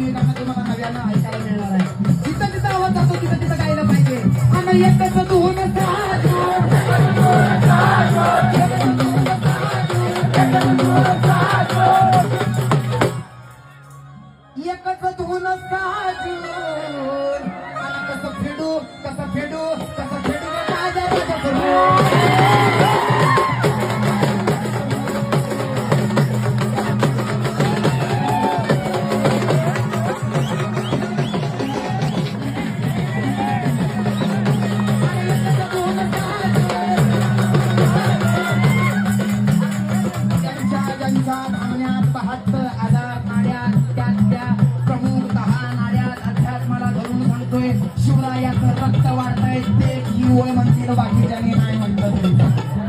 आणि गाणं तुम्हाला नव्यानं ऐकायला मिळणार आहे. जिथं जिथं आवाज जातो तिथं तिथं गायला पाहिजे. आणि एकच धुवून एकच धुवून साजून आणि कसं फेडू कसं फेडू कसं फेडू राजा राजा करू. त्यांच्या धावण्यात बहात्तर आधार नाड्यात त्या प्रमुख 10 नाड्यात अध्यात्माला धरून सांगतोय शिवरायाचं रक्त वाढतंय ते ही ओळ म्हणतील बाकीच्याने नाही म्हणतात.